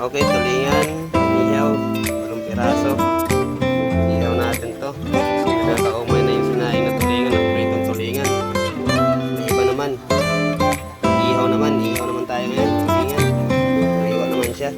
Okay, tulingan, ihaw, 8 piraso. Ihaw natin to. Nakakaumay na yung sinaing na tulingan, na pritong tulingan. May iba naman. Ihaw naman tayo ngayon. Tulingan. Naiwa naman siya.